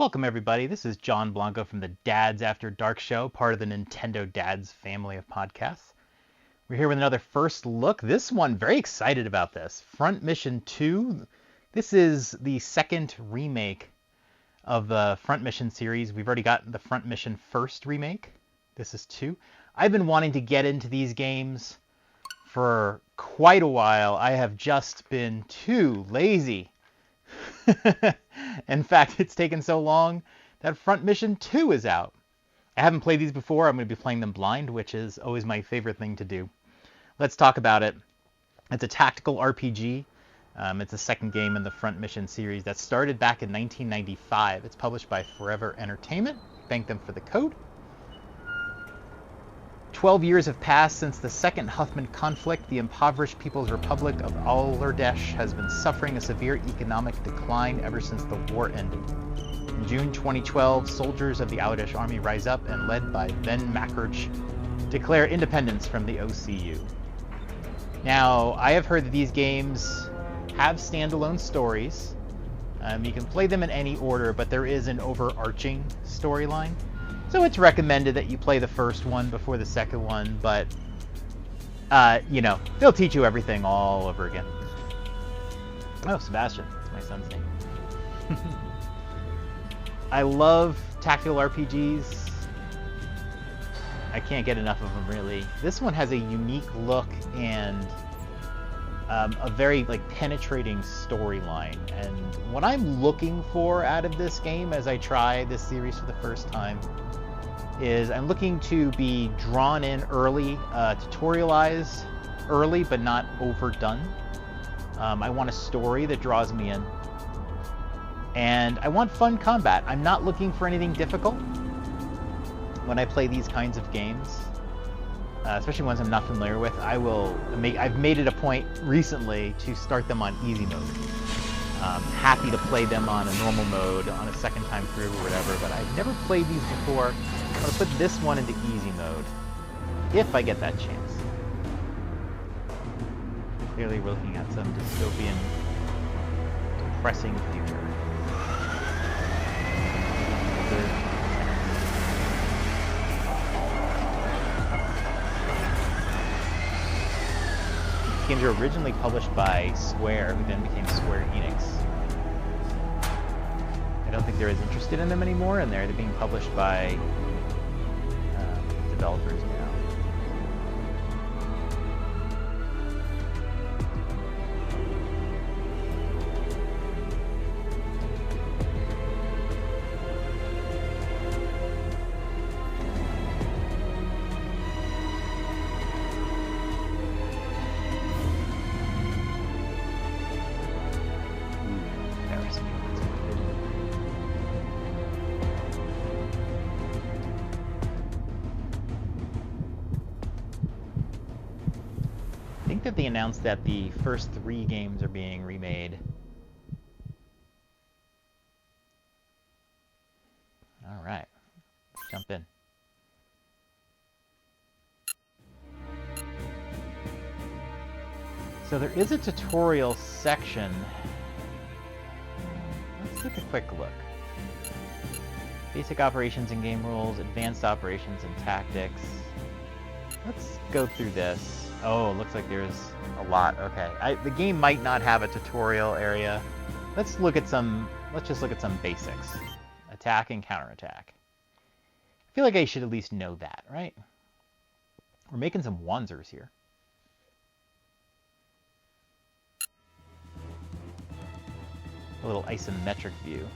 Welcome everybody, this is John Blanco from the Dads After Dark show, part of the Nintendo Dads family of podcasts. We're here with another first look. This one, very excited about this. Front Mission 2. This is the second remake of the Front Mission series. We've already got the Front Mission first remake. This is 2. I've been wanting to get into these games for quite a while. I have just been too lazy. In fact, it's taken so long that Front Mission 2 is out. I haven't played these before. I'm going to be playing them blind, which is always my favorite thing to do. Let's talk about it. It's a tactical RPG. It's the second game in the Front Mission series that started back in 1995. It's published by Forever Entertainment. Thank them for the code. 12 years have passed since the Second Huffman conflict. The impoverished People's Republic of Bangladesh has been suffering a severe economic decline ever since the war ended. In June 2012, soldiers of the Bangladesh army rise up and, led by Ben Makarch, declare independence from the OCU. Now, I have heard that these games have standalone stories. You can play them in any order, but there is an overarching storyline. So it's recommended that you play the first one before the second one, but, they'll teach you everything all over again. Oh, Sebastian. That's my son's name. I love tactical RPGs. I can't get enough of them, really. This one has a unique look and a very, penetrating storyline. And what I'm looking for out of this game as I try this series for the first time is I'm looking to be drawn in early, tutorialized early, but not overdone. I want a story that draws me in. And I want fun combat. I'm not looking for anything difficult when I play these kinds of games, especially ones I'm not familiar with. I've made it a point recently to start them on easy mode. Happy to play them on a normal mode on a second time through or whatever, but I've never played these before. I'm going to put this one into easy mode, if I get that chance. Clearly we're looking at some dystopian, depressing future. These games were originally published by Square, who then became Square Enix. I don't think they're as interested in them anymore, and they're being published by developers now. I think that they announced that the first 3 games are being remade. Alright, let's jump in. So there is a tutorial section. Let's take a quick look. Basic operations and game rules, advanced operations and tactics. Let's go through this. Oh, looks like there's a lot. Okay, the game might not have a tutorial area. Let's just look at some basics. Attack and counterattack. I feel like I should at least know that, right? We're making some onesers here. A little isometric view.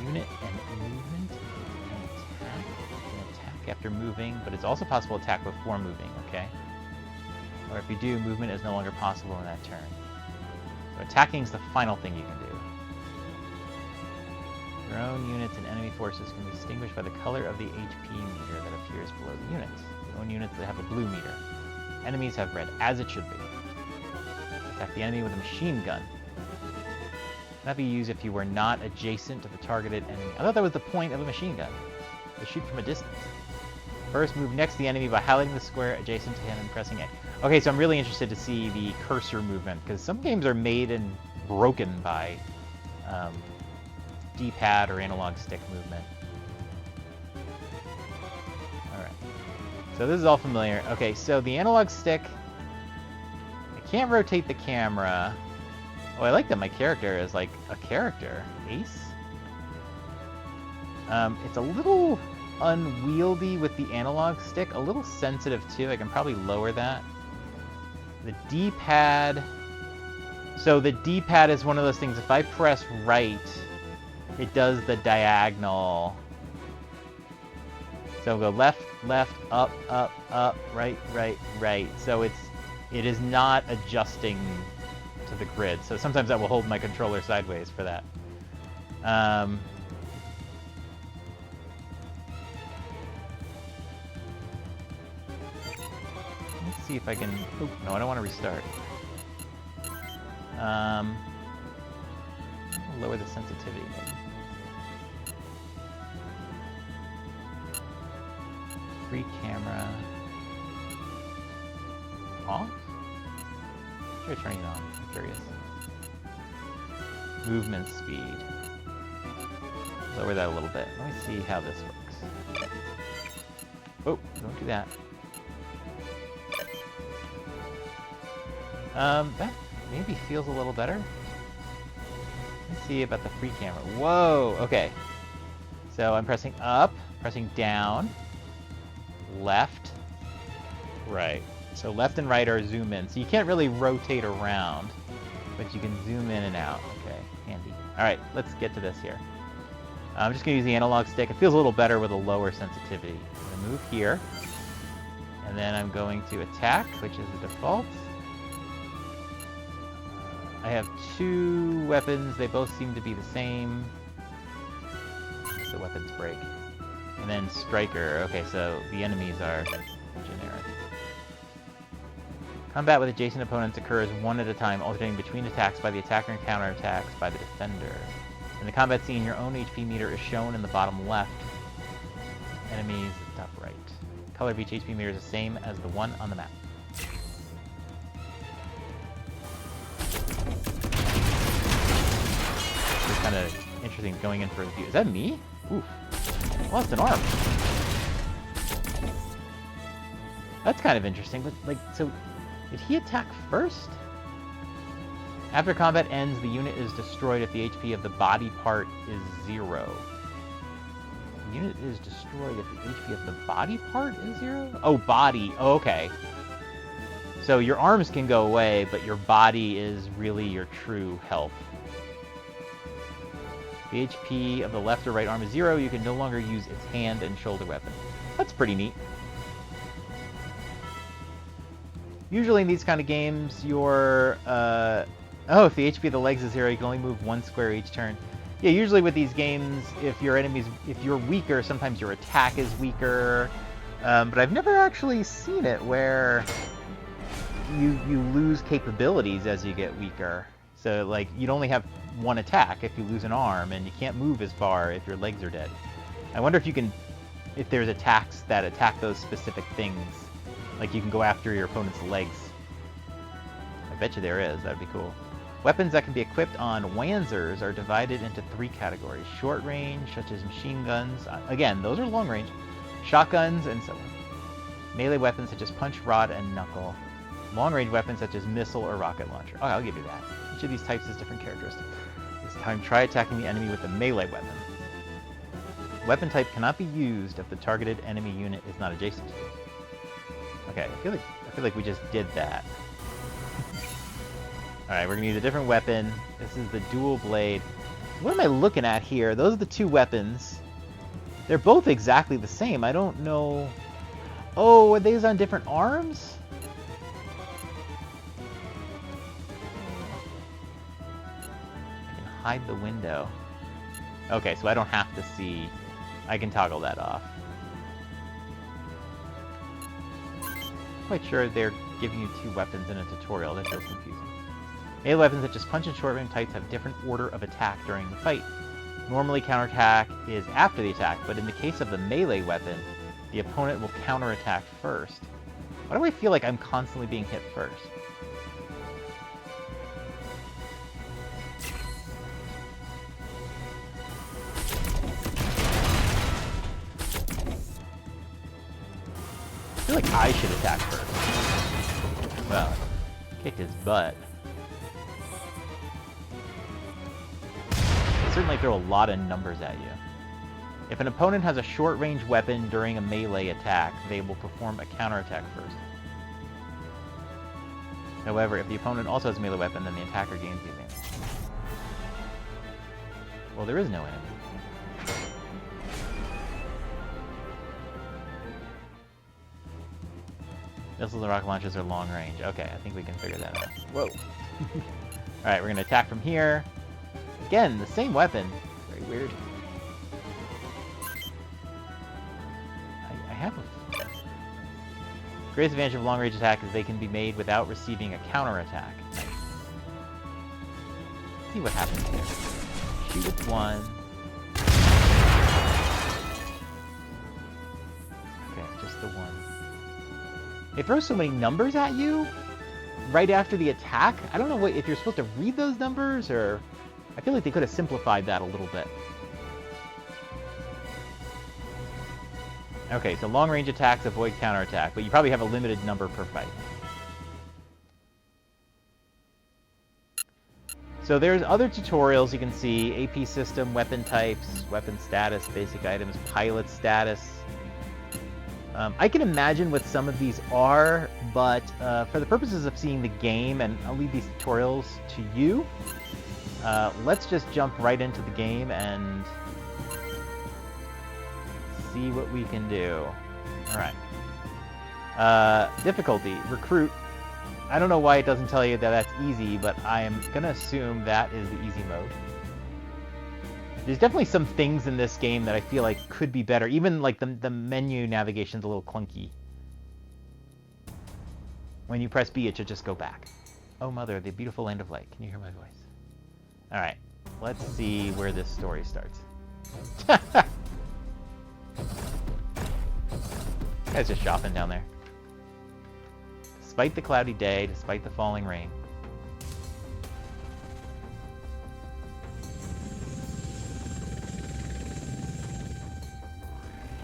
Unit and movement. After moving, but it's also possible to attack before moving, okay? Or if you do, movement is no longer possible in that turn. So attacking is the final thing you can do. Your own units and enemy forces can be distinguished by the color of the HP meter that appears below the units. Your own units that have a blue meter. Enemies have red, as it should be. Attack the enemy with a machine gun. Cannot be used if you were not adjacent to the targeted enemy. I thought that was the point of a machine gun. To shoot from a distance. First, move next to the enemy by highlighting the square adjacent to him and pressing A. Okay, so I'm really interested to see the cursor movement, because some games are made in broken by D-pad or analog stick movement. Alright. So this is all familiar. Okay, so the analog stick... I can't rotate the camera. Oh, I like that my character is like a character. Ace? It's a little unwieldy with the analog stick. A little sensitive too. I can probably lower that. The D-pad... So the D-pad is one of those things, if I press right, it does the diagonal. So go left, left, up, up, up, right, right, right. So it is not adjusting to the grid. So sometimes I will hold my controller sideways for that. Let's see if I can... Oh, no, I don't want to restart. Lower the sensitivity maybe. Free camera. Off? Try turning it on. I'm curious. Movement speed. Lower that a little bit. Let me see how this works. Oh, don't do that. That maybe feels a little better. Let's see about the free camera. Whoa, okay. So I'm pressing up, pressing down, left, right. So left and right are zoom in. So you can't really rotate around, but you can zoom in and out. Okay, handy. All right, let's get to this here. I'm just gonna use the analog stick. It feels a little better with a lower sensitivity. I'm gonna move here, and then I'm going to attack, which is the default. I have two weapons. They both seem to be the same. The weapons break. And then Striker. Okay, so the enemies are generic. Combat with adjacent opponents occurs one at a time, alternating between attacks by the attacker and counterattacks by the defender. In the combat scene, your own HP meter is shown in the bottom left. Enemies, top right. Color of each HP meter is the same as the one on the map. It's kind of interesting going in for a view. Is that me? Oof. I lost an arm. That's kind of interesting, but like, so did he attack first? After combat ends, the unit is destroyed if the HP of the body part is 0. The unit is destroyed if the HP of the body part is 0? Oh, body. Oh, okay. So your arms can go away, but your body is really your true health. The HP of the left or right arm is 0. You can no longer use its hand and shoulder weapon. That's pretty neat. Usually in these kind of games, your... Oh, if the HP of the legs is 0, you can only move 1 square each turn. Yeah, usually with these games, if your enemies... If you're weaker, sometimes your attack is weaker. But I've never actually seen it where you lose capabilities as you get weaker. So, like, you'd only have 1 attack if you lose an arm, and you can't move as far if your legs are dead. I wonder if you can... If there's attacks that attack those specific things. Like, you can go after your opponent's legs. I bet you there is. That'd be cool. Weapons that can be equipped on Wanzers are divided into 3 categories. Short range, such as machine guns. Again, those are long range. Shotguns, and so on. Melee weapons, such as punch, rod, and knuckle. Long range weapons, such as missile or rocket launcher. Oh, I'll give you that. Each of these types has different characteristics. This time, try attacking the enemy with a melee weapon. Weapon type cannot be used if the targeted enemy unit is not adjacent to it. Okay, I feel like we just did that. Alright, we're gonna use a different weapon. This is the dual blade. What am I looking at here? Those are the 2 weapons. They're both exactly the same. I don't know... Oh, are these on different arms? I can hide the window. Okay, so I don't have to see... I can toggle that off. Quite sure they're giving you 2 weapons in a tutorial. That feels confusing. Melee weapons such as punch and short range types have different order of attack during the fight. Normally counterattack is after the attack, but in the case of the melee weapon, the opponent will counterattack first. Why do I feel like I'm constantly being hit first? like I should attack first. Well, kicked his butt. They certainly throw a lot of numbers at you. If an opponent has a short-range weapon during a melee attack, they will perform a counterattack first. However, if the opponent also has a melee weapon, then the attacker gains the advantage. Well, there is no enemy. Missiles and rocket launches are long range. Okay, I think we can figure that out. Whoa. Alright, we're going to attack from here. Again, the same weapon. Very weird. I have a... Greatest advantage of long range attack is they can be made without receiving a counterattack. Nice. Let's see what happens here. Shoot with one. Okay, just the one. They throw so many numbers at you right after the attack. I don't know if you're supposed to read those numbers, or... I feel like they could have simplified that a little bit. Okay, so long-range attacks avoid counterattack, but you probably have a limited number per fight. So there's other tutorials you can see. AP system, weapon types, weapon status, basic items, pilot status. I can imagine what some of these are, but for the purposes of seeing the game, and I'll leave these tutorials to you, let's just jump right into the game and see what we can do. Alright. Difficulty. Recruit. I don't know why it doesn't tell you that that's easy, but I am going to assume that is the easy mode. There's definitely some things in this game that I feel like could be better. Even like the menu navigation's a little clunky. When you press B, it should just go back. Oh mother, the beautiful land of light. Can you hear my voice? Alright, let's see where this story starts. Guy's just shopping down there. Despite the cloudy day, despite the falling rain.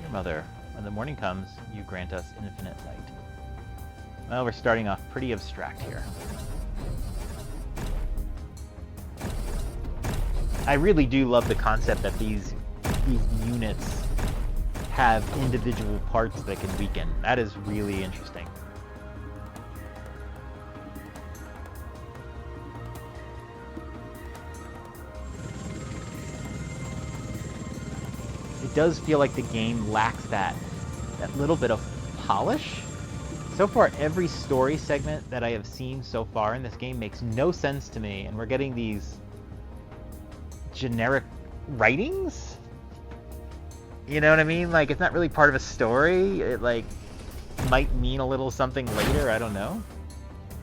Dear Mother, when the morning comes, you grant us infinite light. Well, we're starting off pretty abstract here. I really do love the concept that these units have individual parts that can weaken. That is really interesting. It does feel like the game lacks that little bit of polish. So far, every story segment that I have seen so far in this game makes no sense to me, and we're getting these generic writings? You know what I mean? Like, it's not really part of a story. It, like, might mean a little something later, I don't know.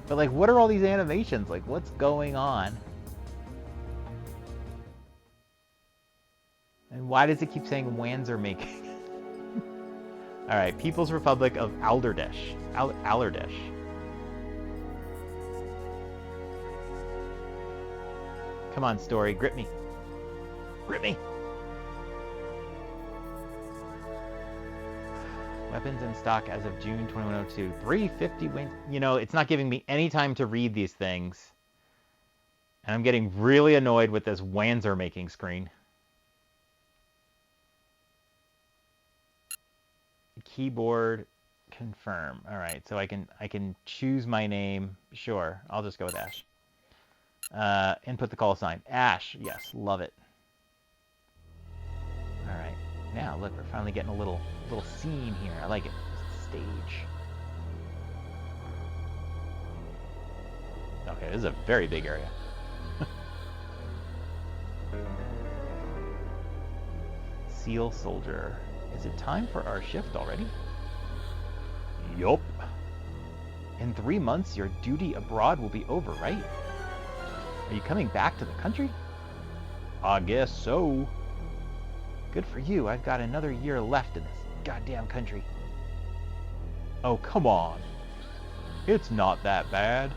But, like, what are all these animations? Like, what's going on? And why does it keep saying Wanzer making? Alright, People's Republic of Alderdish. Alderdish. Come on, story, grip me. Grip me! Weapons in stock as of June 2102. 350 wins. You know, it's not giving me any time to read these things. And I'm getting really annoyed with this Wanzer making screen. Keyboard confirm. Alright, so I can choose my name. Sure, I'll just go with Ash. Input the call sign. Ash, yes, love it. Alright, now look, we're finally getting a little scene here. I like it. Stage. Okay, this is a very big area. Seal soldier. Is it time for our shift already? Yup. In 3 months, your duty abroad will be over, right? Are you coming back to the country? I guess so. Good for you. I've got another year left in this goddamn country. Oh, come on. It's not that bad.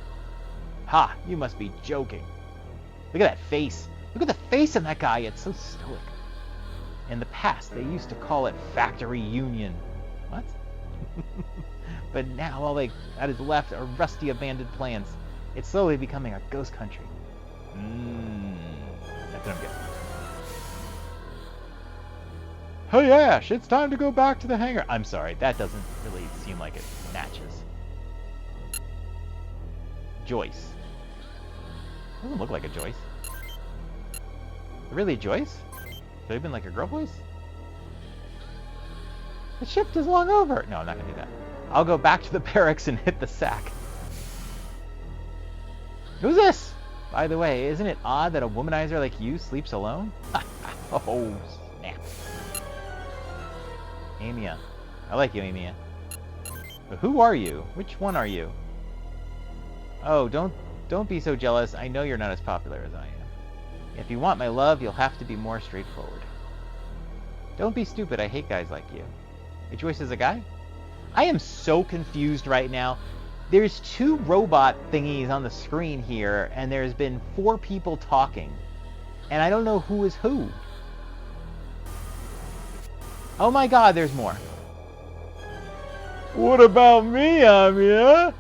Ha! You must be joking. Look at that face. Look at the face of that guy. It's so stoic. In the past, they used to call it Factory Union. What? but now all that is left are rusty, abandoned plants. It's slowly becoming a ghost country. That's what I'm getting. Hey Ash, it's time to go back to the hangar. I'm sorry, that doesn't really seem like it matches. Joyce. Doesn't look like a Joyce. Really a Joyce? Should have been like a girl voice? The shift is long over. No, I'm not gonna do that. I'll go back to the barracks and hit the sack. Who's this? By the way, isn't it odd that a womanizer like you sleeps alone? Oh, snap. Amia. I like you, Amia. But who are you? Which one are you? Oh, don't be so jealous. I know you're not as popular as I am. If you want my love, you'll have to be more straightforward. Don't be stupid. I hate guys like you. Hey, Joyce is a guy? I am so confused right now. There's 2 robot thingies on the screen here, and there's been 4 people talking. And I don't know who is who. Oh my god, there's more. What about me, Amia?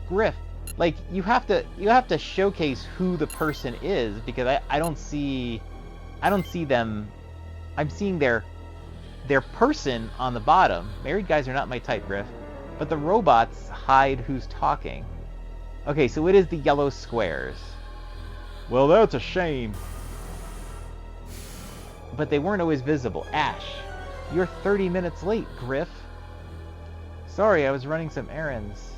Griff, like you have to showcase who the person is, because I don't see them. I'm seeing their person on the bottom. Married guys are not my type, Griff, but the robots hide who's talking. Okay, so it is the yellow squares. Well, that's a shame. But they weren't always visible. Ash, you're 30 minutes late, Griff. Sorry, I was running some errands.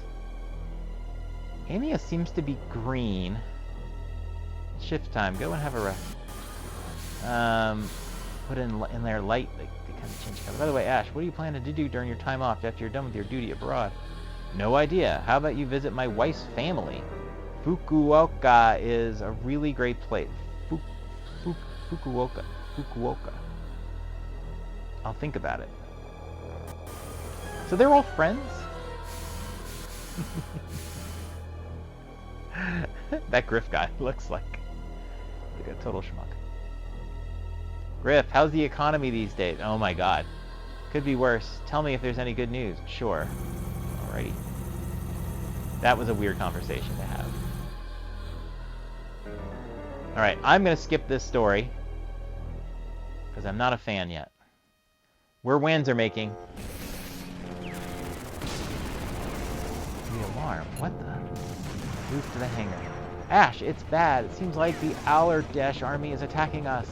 Amia seems to be green. Shift time. Go and have a rest. Put in their light. They kind of change color. By the way, Ash, what are you planning to do during your time off after you're done with your duty abroad? No idea. How about you visit my wife's family? Fukuoka is a really great place. Fukuoka. I'll think about it. So they're all friends? That Griff guy looks like a total schmuck. Griff, how's the economy these days? Oh my god. Could be worse. Tell me if there's any good news. Sure. Alrighty. That was a weird conversation to have. Alright, I'm going to skip this story, because I'm not a fan yet. We're Wanzer making. The alarm. What the? Move to the hangar. Ash, it's bad. It seems like the Allerdash army is attacking us.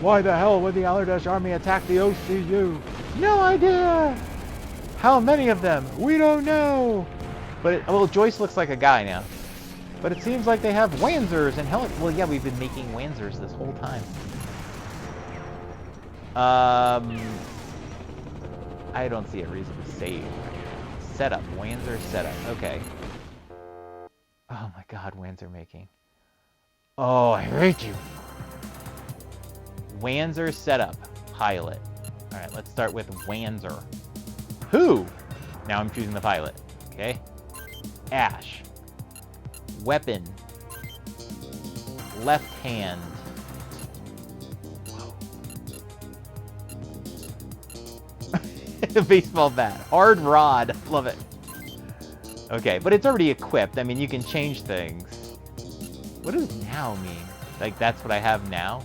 Why the hell would the Allerdash army attack the OCU? No idea! How many of them? We don't know! But, well, Joyce looks like a guy now. But it seems like they have Wanzers and well, yeah, we've been making Wanzers this whole time. I don't see a reason to save. Setup. Wanzer setup. Okay. Oh my god, Wanzer making. Oh, I hate you. Wanzer setup. Pilot. Alright, let's start with Wanzer. Who? Now I'm choosing the pilot. Okay. Ash. Weapon. Left hand. Baseball bat. Hard rod. Love it. Okay, but it's already equipped. I mean, you can change things. What does now mean? Like, that's what I have now?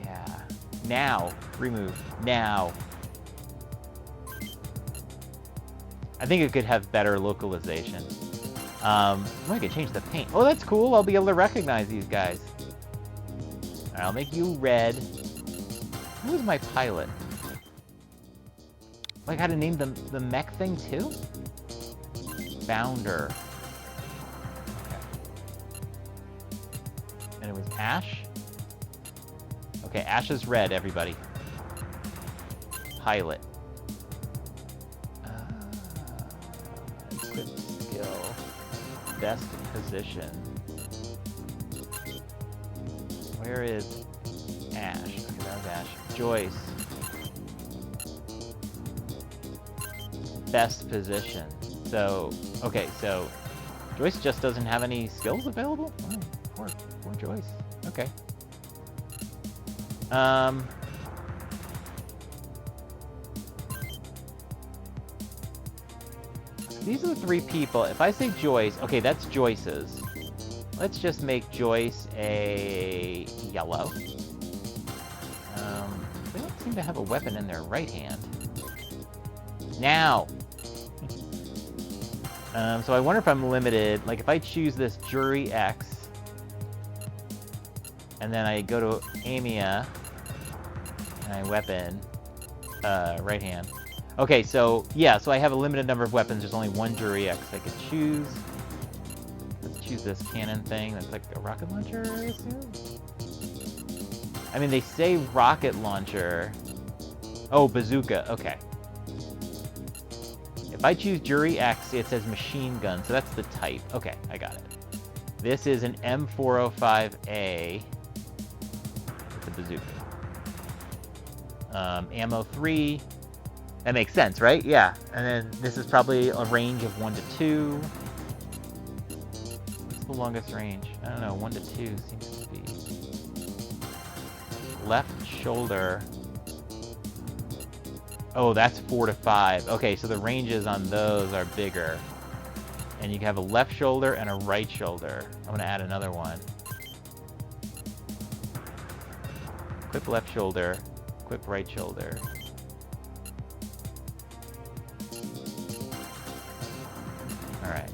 Yeah. Now. Remove. Now. I think it could have better localization. I could change the paint. Oh, that's cool. I'll be able to recognize these guys. Alright, I'll make you red. Who's my pilot? Like, I had to name the mech thing too? Founder. Okay. And it was Ash? Okay, Ash is red, everybody. Pilot. Equip skill. Best position. Where is Ash? Okay, that was Ash. Joyce. Best position. So, okay, so Joyce just doesn't have any skills available? Oh, poor 4 Joyce. Okay. These are the 3 people. If I say Joyce, okay, that's Joyce's. Let's just make Joyce a yellow. They don't seem to have a weapon in their right hand. Now! So I wonder if I'm limited. Like, if I choose this Jury X, and then I go to Amia, and I weapon, right hand. Okay, so, yeah, so I have a limited number of weapons. There's only 1 Jury X I could choose. Let's choose this cannon thing. That's like a rocket launcher, I assume? I mean, they say rocket launcher. Oh, bazooka. Okay. If I choose Jury X, it says machine gun, so that's the type. Okay, I got it. This is an M405A. It's a bazooka. Ammo 3. That makes sense, right? Yeah. And then this is probably a range of 1 to 2. What's the longest range? I don't know. 1 to 2 seems to be. Left shoulder. Oh, that's 4 to 5. Okay, so the ranges on those are bigger. And you can have a left shoulder and a right shoulder. I'm going to add another one. Equip left shoulder. Equip right shoulder. Alright.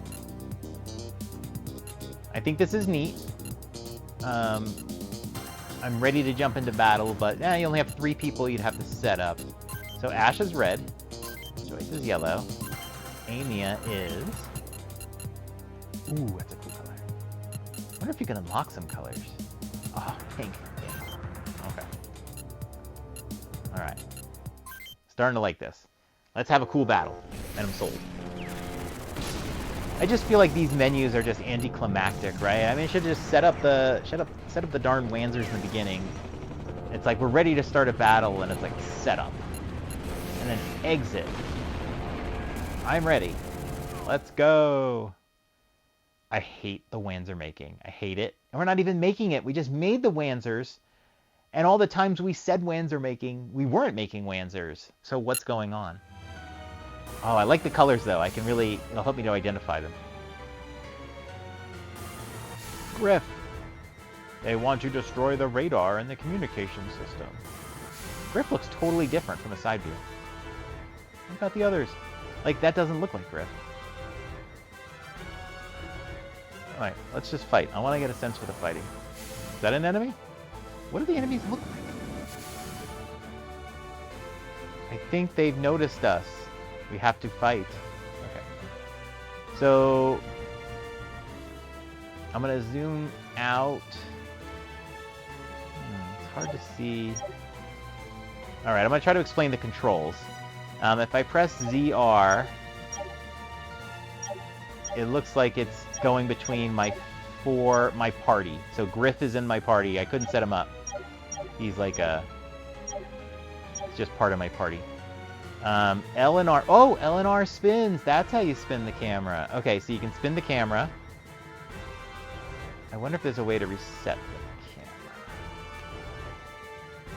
I think this is neat. I'm ready to jump into battle, but you only have 3 people you'd have to set up. So Ash is red. Joyce is yellow. Amia is... Ooh, that's a cool color. I wonder if you can unlock some colors. Oh, pink. Yes. Okay. Alright. Starting to like this. Let's have a cool battle. And I'm sold. I just feel like these menus are just anticlimactic, right? I mean, it should just set up the darn Wanzers in the beginning. It's like we're ready to start a battle, and it's like setup, and then exit. I'm ready. Let's go. I hate the Wanzer making. I hate it. And we're not even making it. We just made the Wanzers, and all the times we said Wanzer making, we weren't making Wanzers. So what's going on? Oh, I like the colors, though. It'll help me to identify them. Griff. They want to destroy the radar and the communication system. Griff looks totally different from a side view. What about the others? Like, that doesn't look like Griff. Alright, let's just fight. I want to get a sense for the fighting. Is that an enemy? What do the enemies look like? I think they've noticed us. We have to fight. Okay. So I'm gonna zoom out. It's hard to see. All right, I'm gonna try to explain the controls. If I press ZR, it looks like it's going between my party. So Griff is in my party. I couldn't set him up. He's like it's just part of my party. L and R. Oh, L and R spins. That's how you spin the camera. Okay, so you can spin the camera. I wonder if there's a way to reset the camera.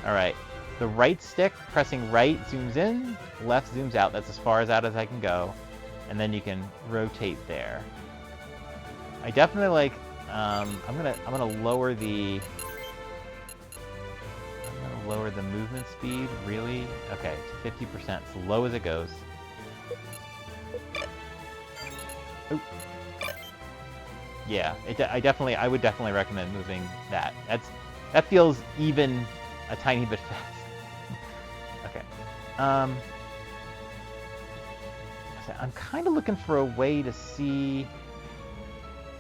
All right. The right stick, pressing right, zooms in. Left zooms out. That's as far out as I can go. And then you can rotate there. I definitely like. I'm gonna lower the. Lower the movement speed, really? Okay, to 50%, as low as it goes. Ooh. Yeah, I would definitely recommend moving that. That feels even a tiny bit fast. Okay. I'm kind of looking for a way to see.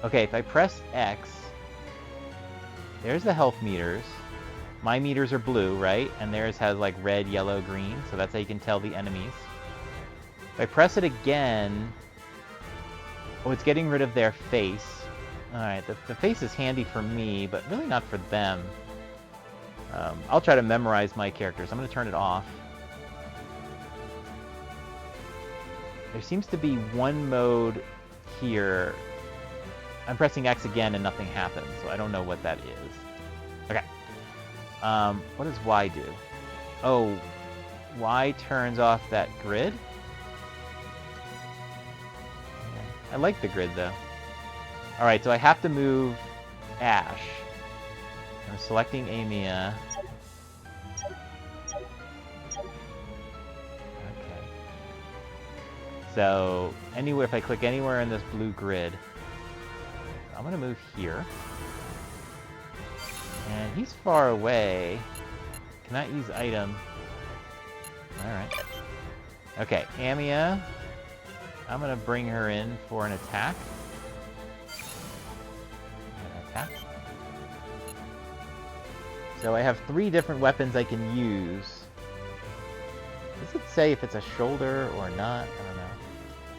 Okay, if I press X, there's the health meters. My meters are blue, right? And theirs has like red, yellow, green. So that's how you can tell the enemies. If I press it again... Oh, it's getting rid of their face. Alright, the face is handy for me, but really not for them. I'll try to memorize my characters. I'm going to turn it off. There seems to be one mode here I'm pressing X again and nothing happens, so I don't know what that is. Okay. What does Y do? Oh, Y turns off that grid? Yeah. I like the grid, though. Alright, so I have to move Ash. I'm selecting Amia. Okay. So, anywhere, if I click anywhere in this blue grid, I'm gonna move here. And he's far away. Cannot use item. Alright. Okay, Amia. I'm gonna bring her in for an attack. So I have 3 different weapons I can use. Does it say if it's a shoulder or not? I don't know.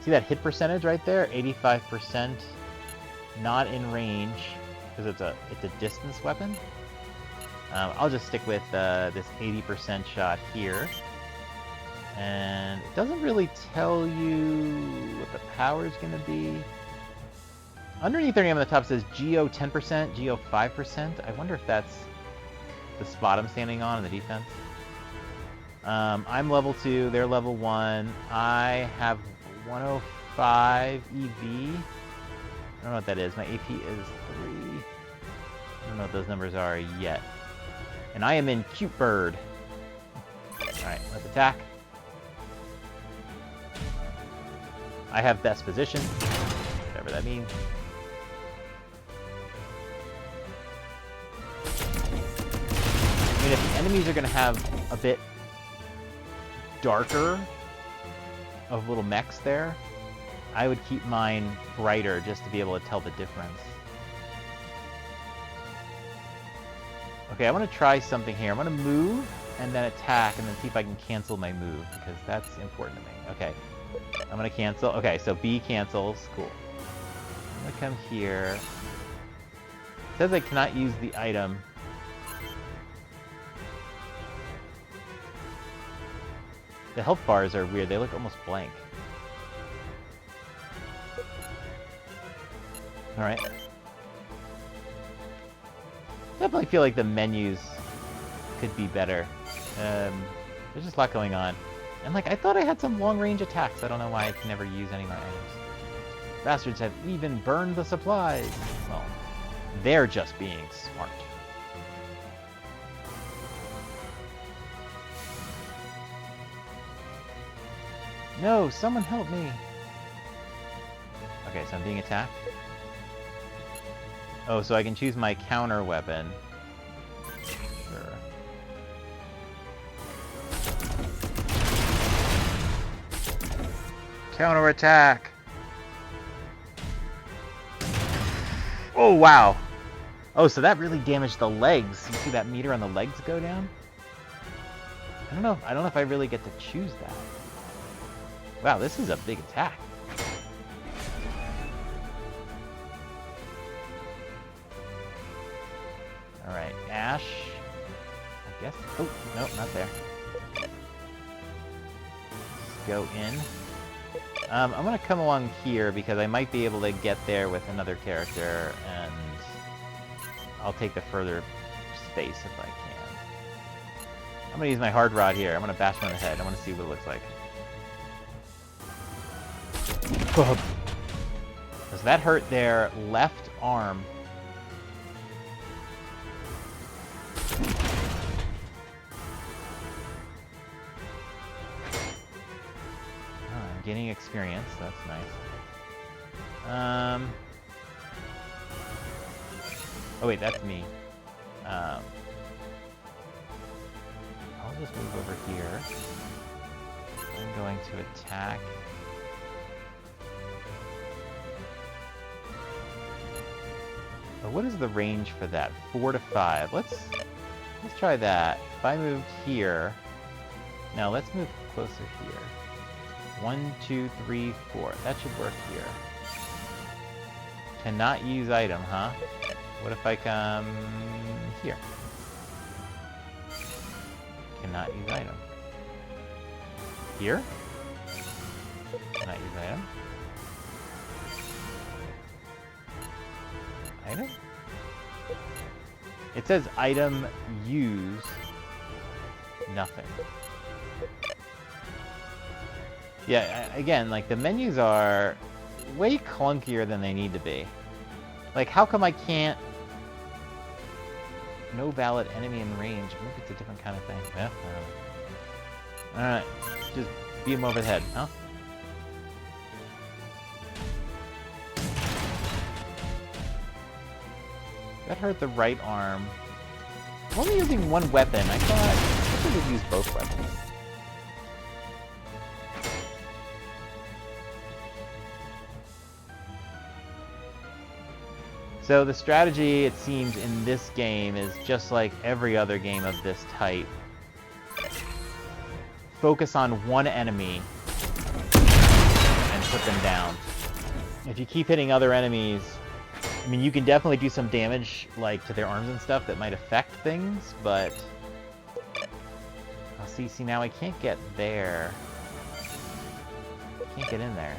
See that hit percentage right there? 85%. Not in range because it's a distance weapon. I'll just stick with this 80% shot here. And it doesn't really tell you what the power is going to be. Underneath their name on the top says Geo 10%, Geo 5%. I wonder if that's the spot I'm standing on in the defense. I'm level 2, they're level 1. I have 105 EV. I don't know what that is. My AP is 3. I don't know what those numbers are yet. And I am in Cute Bird. Alright, let's attack. I have best position, whatever that means. I mean, if the enemies are going to have a bit darker of little mechs there, I would keep mine brighter just to be able to tell the difference. Okay, I want to try something here. I'm going to move and then attack and then see if I can cancel my move because that's important to me. Okay, I'm going to cancel. Okay, so B cancels. Cool. I'm going to come here. It says I cannot use the item. The health bars are weird. They look almost blank. Alright. Definitely feel like the menus could be better. There's just a lot going on. And like, I thought I had some long-range attacks. I don't know why I can never use any of my items. Bastards have even burned the supplies. Well, they're just being smart. No, someone help me. Okay, so I'm being attacked. Oh, so I can choose my counter weapon. Sure. Counter attack. Oh, wow. Oh, so that really damaged the legs. You see that meter on the legs go down? I don't know if I really get to choose that. Wow, this is a big attack. Alright, Ash. I guess. Oh, no, not there. Let's go in. I'm gonna come along here because I might be able to get there with another character, and I'll take the further space if I can. I'm gonna use my hard rod here. I'm gonna bash him on the head. I wanna see what it looks like. Does that hurt their left arm? I'm gaining experience. That's nice. Oh wait, that's me. I'll just move over here. I'm going to attack. But what is the range for that? 4 to 5. Let's try that. If I moved here, now let's move closer here. 1, 2, 3, 4. That should work here. Cannot use item, huh? What if I come here? Cannot use item. Here? Cannot use item. Item? It says item use nothing. Yeah, again, like the menus are way clunkier than they need to be. Like, how come I can't... No valid enemy in range. Maybe it's a different kind of thing. Yeah, alright. Just beat him over the head, huh? That hurt the right arm. I'm only using one weapon. I thought I could use both weapons. So the strategy, it seems, in this game is just like every other game of this type. Focus on one enemy and put them down. If you keep hitting other enemies, I mean, you can definitely do some damage, like, to their arms and stuff that might affect things, but... Oh, see, now I can't get there. I can't get in there,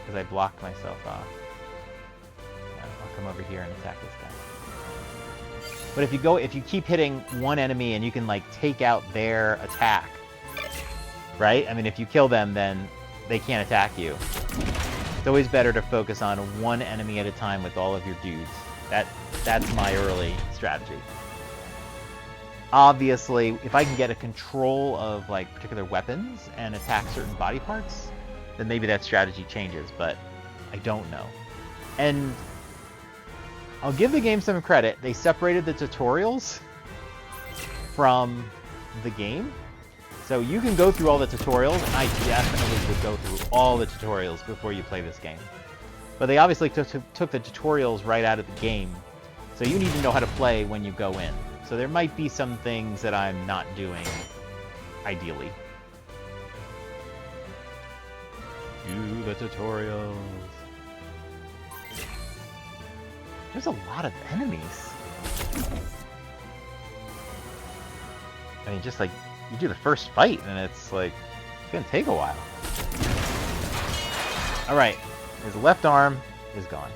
because I blocked myself off. I'll come over here and attack this guy. But if you keep hitting one enemy and you can, like, take out their attack, right? I mean, if you kill them, then they can't attack you. It's always better to focus on one enemy at a time with all of your dudes. That's my early strategy. Obviously, if I can get a control of, like, particular weapons and attack certain body parts, then maybe that strategy changes, but I don't know. And I'll give the game some credit. They separated the tutorials from the game. So you can go through all the tutorials, and I definitely would go through all the tutorials before you play this game. But they obviously took the tutorials right out of the game. So you need to know how to play when you go in. So there might be some things that I'm not doing ideally. Do the tutorials. There's a lot of enemies. I mean, just like, you do the first fight, and it's like, it's gonna take a while. Alright, his left arm is gone.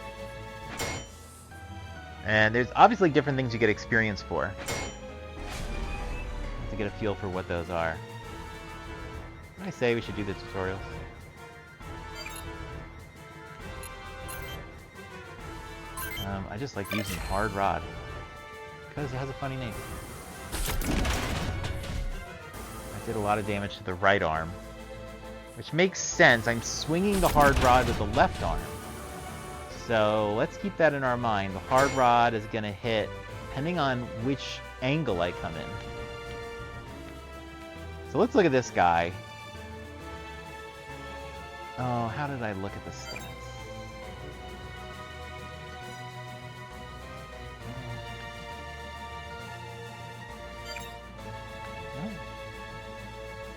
And there's obviously different things you get experience for. To get a feel for what those are. What did I say we should do the tutorials? I just like using Hard Rod. Because it has a funny name. I did a lot of damage to the right arm. Which makes sense. I'm swinging the Hard Rod with the left arm. So let's keep that in our mind. The Hard Rod is going to hit depending on which angle I come in. So let's look at this guy. Oh, how did I look at the stats?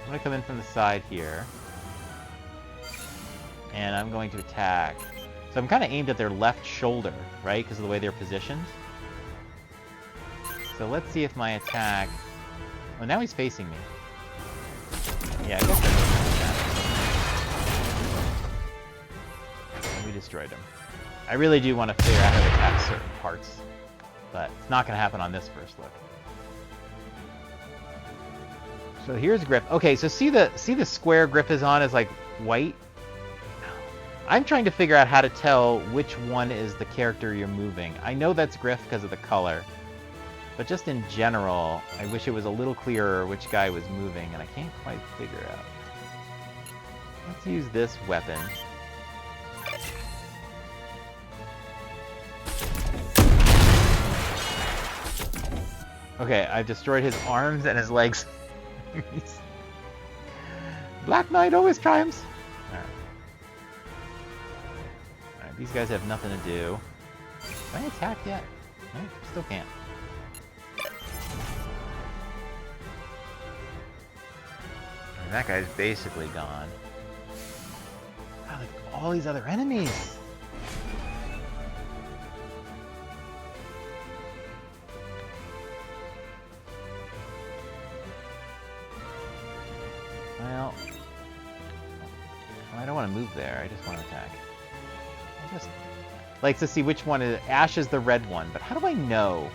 I'm going to come in from the side here. And I'm going to attack. So I'm kind of aimed at their left shoulder, right? Because of the way they're positioned. So let's see if my attack... Oh, now he's facing me. Yeah, I guess that's and we destroyed him. I really do want to figure out how to attack certain parts. But it's not going to happen on this first look. So here's Griff. Okay, so see the square Griff is on is like white? I'm trying to figure out how to tell which one is the character you're moving. I know that's Griff because of the color. But just in general, I wish it was a little clearer which guy was moving, and I can't quite figure out. Let's use this weapon. Okay, I've destroyed his arms and his legs. Black Knight always triumphs. Alright, these guys have nothing to do. Can I attack yet? No, still can't. And that guy's basically gone. Wow, look at all these other enemies! Well, I don't want to move there. I just want to attack. Like, to see which one is... Ash is the red one, but how do I know?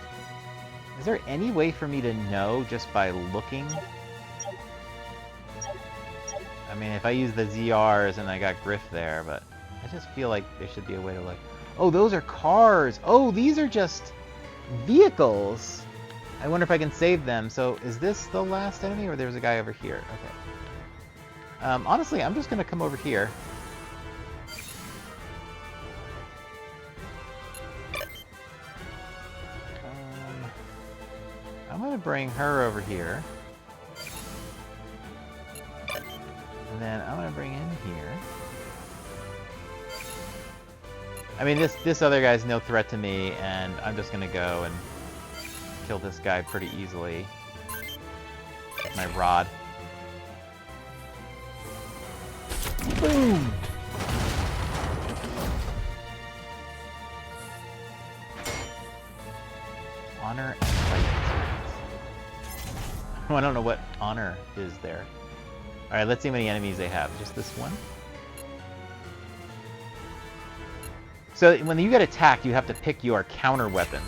Is there any way for me to know just by looking? I mean, if I use the ZRs and I got Griff there, but I just feel like there should be a way to like... Oh, those are cars! Oh, these are just vehicles! I wonder if I can save them. So, is this the last enemy, or there's a guy over here? Okay. Honestly, I'm just going to come over here. I'm going to bring her over here. And then I'm going to bring him here. I mean, this other guy's no threat to me, and I'm just going to go and kill this guy pretty easily with my rod. Boom! Honor and fight experience. Oh, I don't know what honor is there. Alright, let's see how many enemies they have. Just this one? So when you get attacked, you have to pick your counter weapon,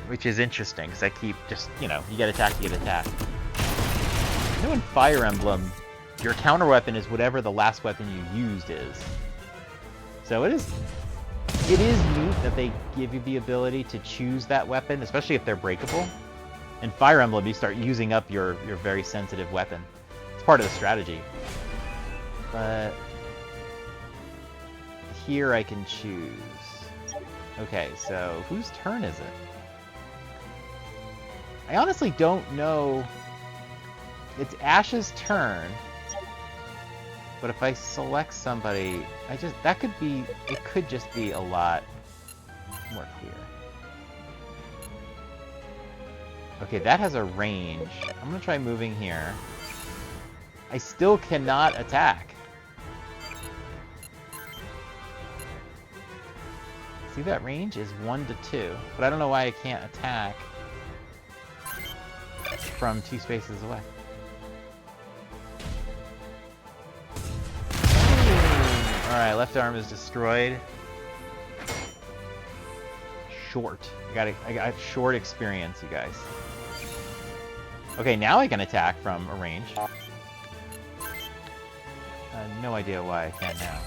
which is interesting, because I keep just, you know, you get attacked, you get attacked. You know, in Fire Emblem, your counter weapon is whatever the last weapon you used is. So it is neat that they give you the ability to choose that weapon, especially if they're breakable. In Fire Emblem, you start using up your very sensitive weapon. It's part of the strategy. But here I can choose. Okay, so whose turn is it? I honestly don't know. It's Ash's turn. But if I select somebody, that could be, it could just be a lot more clear. Okay, that has a range. I'm gonna try moving here. I still cannot attack. See, that range is 1 to 2, but I don't know why I can't attack from 2 spaces away. Alright, left arm is destroyed. Short. I got short experience, you guys. Okay, now I can attack from a range. No idea why I can't now.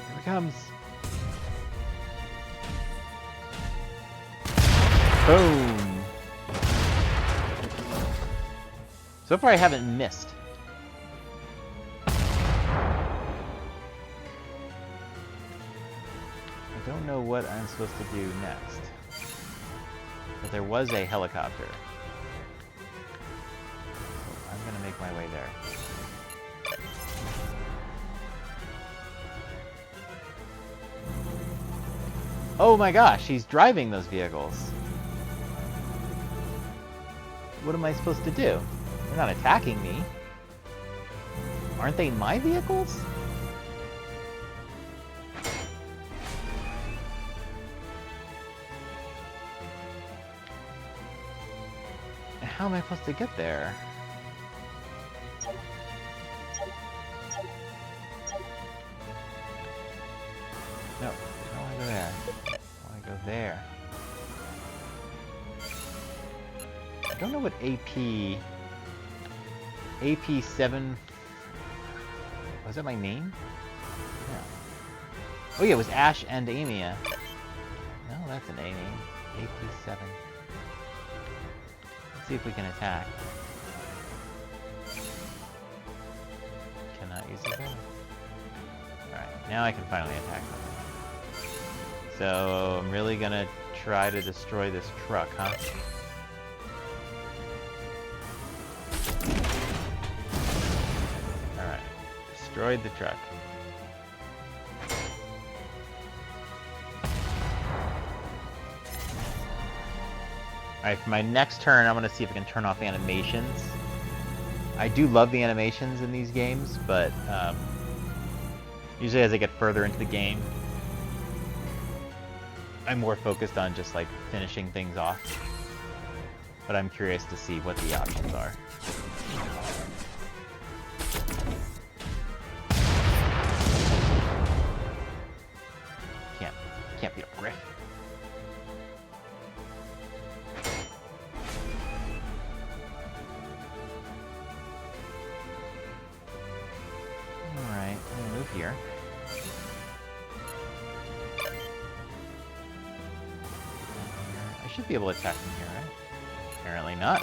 Here it comes. Boom! So far I haven't missed. I don't know what I'm supposed to do next. But there was a helicopter. So I'm gonna make my way there. Oh my gosh, he's driving those vehicles. What am I supposed to do? They're not attacking me. Aren't they my vehicles? How am I supposed to get there? No, I don't want to go there. I want to go there. I don't know what AP7... Was that my name? Yeah. Oh yeah, it was Ash and Amia. No, that's an A name. AP7. See if we can attack. Cannot use the gun. Alright, now I can finally attack them. So, I'm really gonna try to destroy this truck, huh? Alright, destroyed the truck. Alright, for my next turn, I'm going to see if I can turn off animations. I do love the animations in these games, but usually as I get further into the game, I'm more focused on just like finishing things off. But I'm curious to see what the options are. here. I should be able to attack from here, right? Apparently not.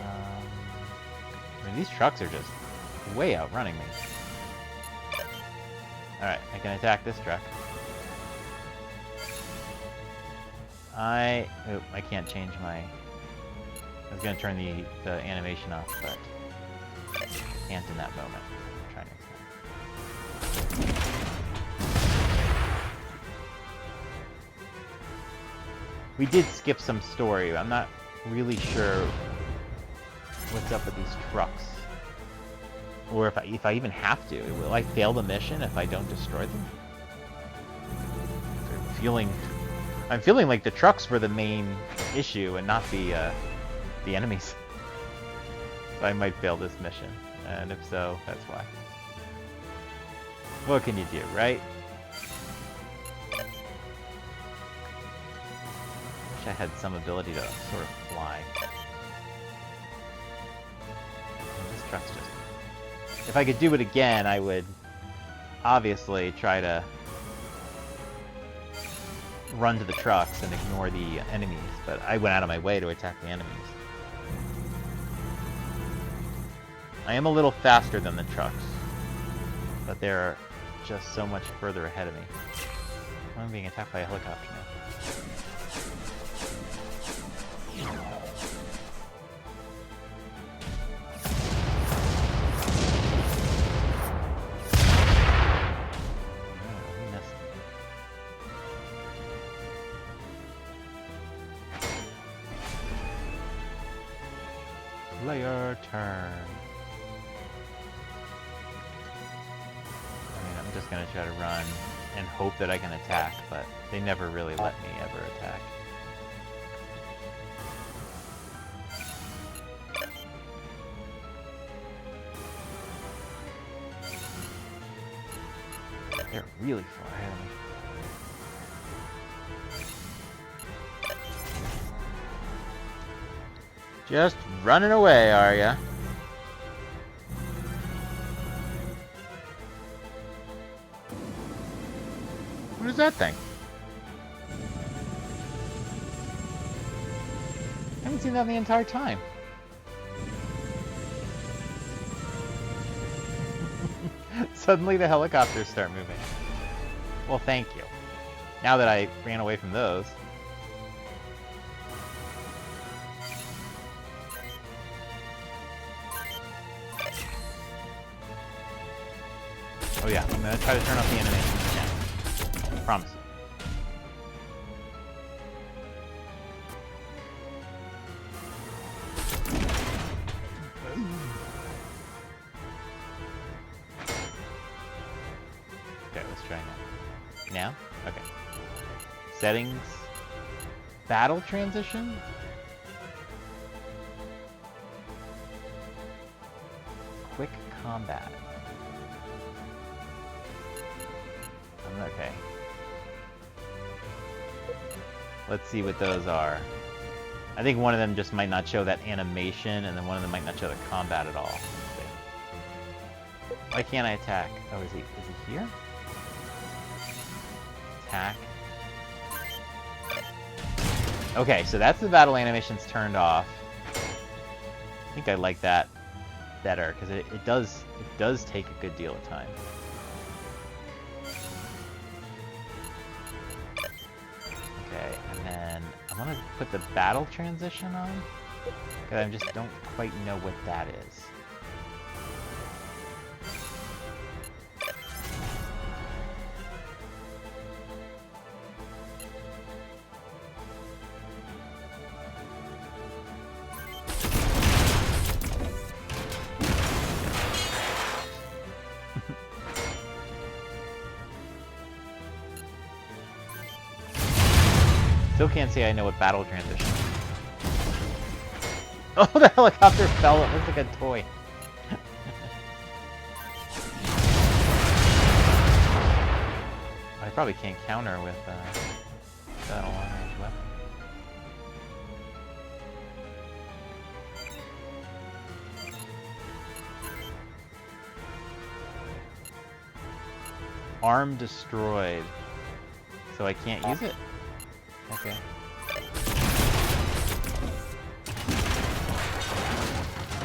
I mean, these trucks are just way outrunning me. Alright, I can attack this truck. I can't change my... I was going to turn the animation off, but can't in that moment. Try next time. We did skip some story. I'm not really sure what's up with these trucks. Or if I even have to. Will I fail the mission if I don't destroy them? I'm feeling like the trucks were the main issue and not the enemies. So I might fail this mission. And if so, that's why. What can you do, right? Wish I had some ability to sort of fly. This truck's just... If I could do it again, I would obviously try to run to the trucks and ignore the enemies, but I went out of my way to attack the enemies. I am a little faster than the trucks, but they're just so much further ahead of me. I'm being attacked by a helicopter now. Player turn. I mean, I'm just gonna try to run and hope that I can attack, but they never really let me ever attack. They're really far ahead of me. Just running away, are ya? What is that thing? I haven't seen that the entire time. Suddenly the helicopters start moving. Well, thank you. Now that I ran away from those. Oh yeah, I'm gonna try to turn off the animations again. I promise you. Okay, let's try now. Now? Okay. Settings. Battle transition? Quick combat. Okay. Let's see what those are. I think one of them just might not show that animation, and then one of them might not show the combat at all. Let's see. Why can't I attack? Oh, is he here? Attack. Okay, so that's the battle animations turned off. I think I like that better, because it does take a good deal of time. Okay, and then I'm gonna put the battle transition on, because I just don't quite know what that is. Still can't say I know what battle transition is. Oh, the helicopter fell. It looks like a toy. I probably can't counter with that long-range weapon. Arm destroyed. So I can't use it? Okay.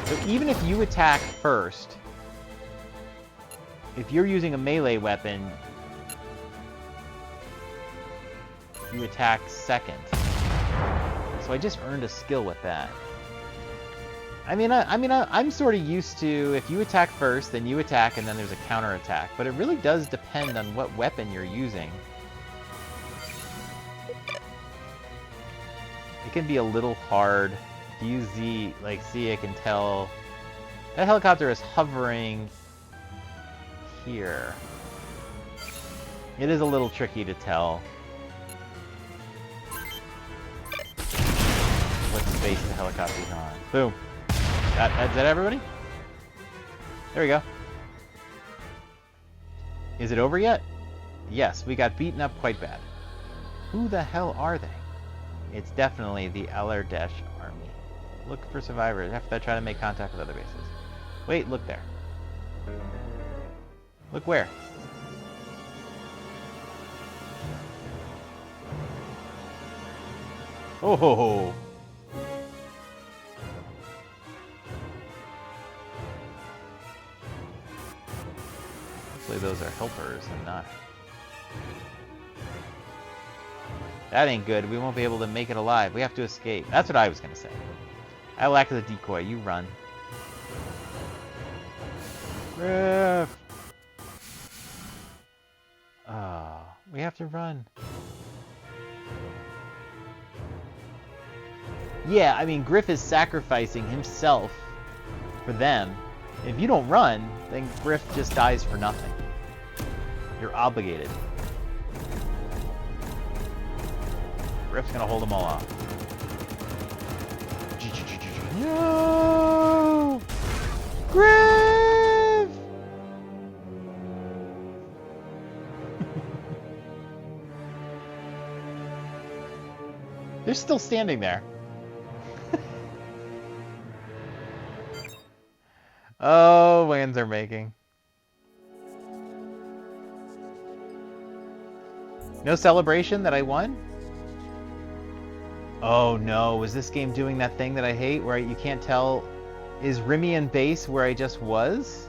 So even if you attack first, if you're using a melee weapon, you attack second. So I just earned a skill with that. I'm sort of used to if you attack first, then you attack, and then there's a counter attack. But it really does depend on what weapon you're using. It can be a little hard. If you use Z, like, see, I can tell that helicopter is hovering here. It is a little tricky to tell what space the helicopter's on. Boom. Is that everybody? There we go. Is it over yet? Yes, we got beaten up quite bad. Who the hell are they? It's definitely the Alardesh army. Look for survivors after they try to make contact with other bases. Wait, look there. Look where? Oh ho ho! Hopefully those are helpers and not... That ain't good. We won't be able to make it alive. We have to escape. That's what I was going to say. I will act as a decoy. You run. Griff! Oh, we have to run. Yeah, I mean, Griff is sacrificing himself for them. If you don't run, then Griff just dies for nothing. You're obligated. Griff's gonna hold them all off. No! Griff! They're still standing there. Oh, winds are making. No celebration that I won? Oh no, is this game doing that thing that I hate where you can't tell, is Rimian base where I just was?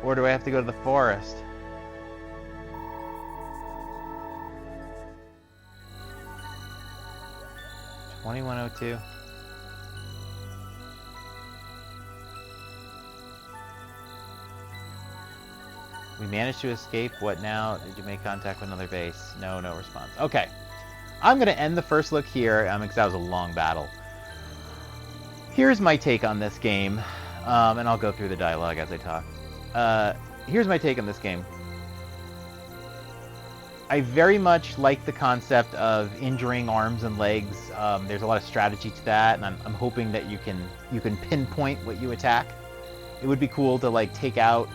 Or do I have to go to the forest? $21.02. We managed to escape. What now? Did you make contact with another base? No, no response. Okay. I'm going to end the first look here, because that was a long battle. Here's my take on this game, and I'll go through the dialogue as I talk. Here's my take on this game. I very much like the concept of injuring arms and legs. There's a lot of strategy to that, and I'm hoping that you can pinpoint what you attack. It would be cool to like take out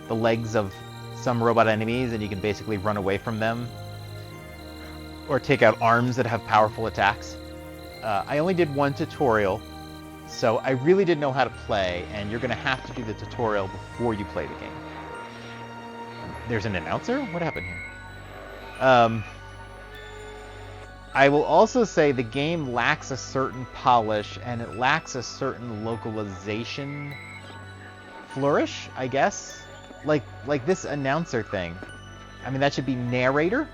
the legs of some robot enemies and you can basically run away from them, or take out arms that have powerful attacks. I only did one tutorial, so I really didn't know how to play, and you're going to have to do the tutorial before you play the game. There's an announcer? What happened here? I will also say the game lacks a certain polish, and it lacks a certain localization flourish, I guess. Like this announcer thing. I mean, that should be narrator.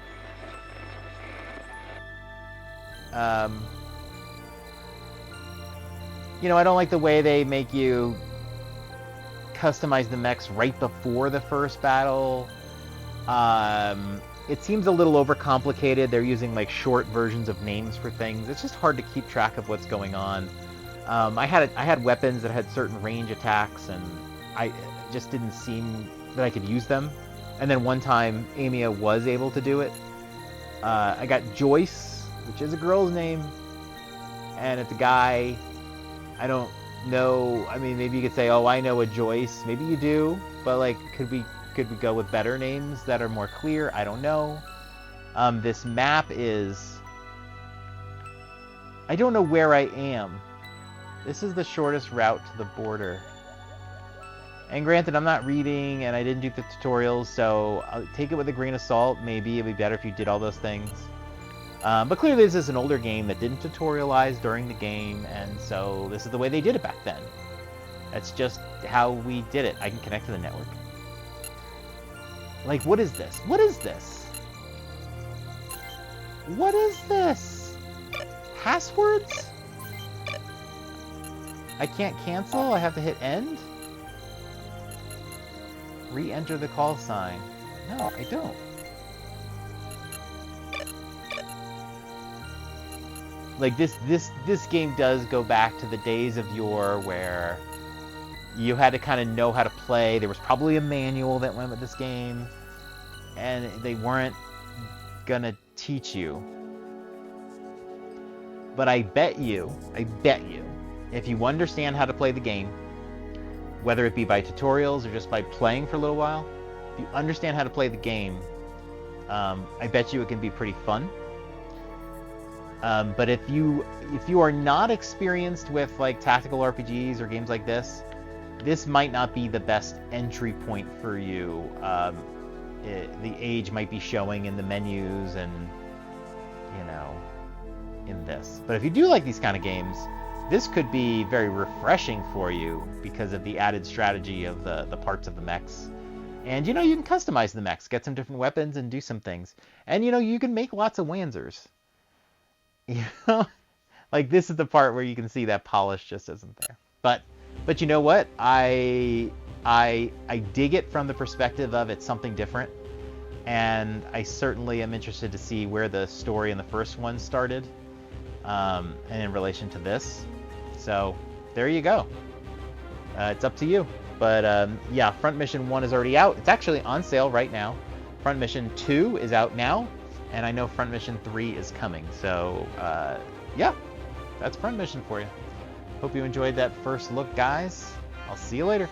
You know, I don't like the way they make you customize the mechs right before the first battle. It seems a little overcomplicated. They're using like short versions of names for things. It's just hard to keep track of what's going on. I had weapons that had certain range attacks, and I just didn't seem that I could use them. And then one time, Amia was able to do it. I got Joyce, which is a girl's name, and it's a guy. I don't know. I mean, maybe you could say, "Oh, I know a Joyce." Maybe you do, but like, could we go with better names that are more clear? I don't know. This map is... I don't know where I am. This is the shortest route to the border. And granted, I'm not reading and I didn't do the tutorials, so I'll take it with a grain of salt. Maybe it'd be better if you did all those things. But clearly this is an older game that didn't tutorialize during the game, and so this is the way they did it back then. That's just how we did it. I can connect to the network. Like, what is this? What is this? What is this? Passwords? I can't cancel? I have to hit end? Re-enter the call sign. No, I don't. Like, this game does go back to the days of yore where you had to kind of know how to play. There was probably a manual that went with this game, and they weren't gonna teach you. But I bet you, if you understand how to play the game, whether it be by tutorials or just by playing for a little while, if you understand how to play the game, I bet you it can be pretty fun. But if you are not experienced with like tactical RPGs or games like this might not be the best entry point for you. The age might be showing in the menus and, you know, in this. But if you do like these kind of games, this could be very refreshing for you because of the added strategy of the parts of the mechs. And, you know, you can customize the mechs, get some different weapons and do some things. And, you know, you can make lots of Wanzers. You know? Like, this is the part where you can see that polish just isn't there. But you know what? I dig it from the perspective of it's something different. And I certainly am interested to see where the story in the first one started. And in relation to this. So, there you go. It's up to you. But, yeah, Front Mission 1 is already out. It's actually on sale right now. Front Mission 2 is out now. And I know Front Mission 3 is coming. So, yeah, that's Front Mission for you. Hope you enjoyed that first look, guys. I'll see you later.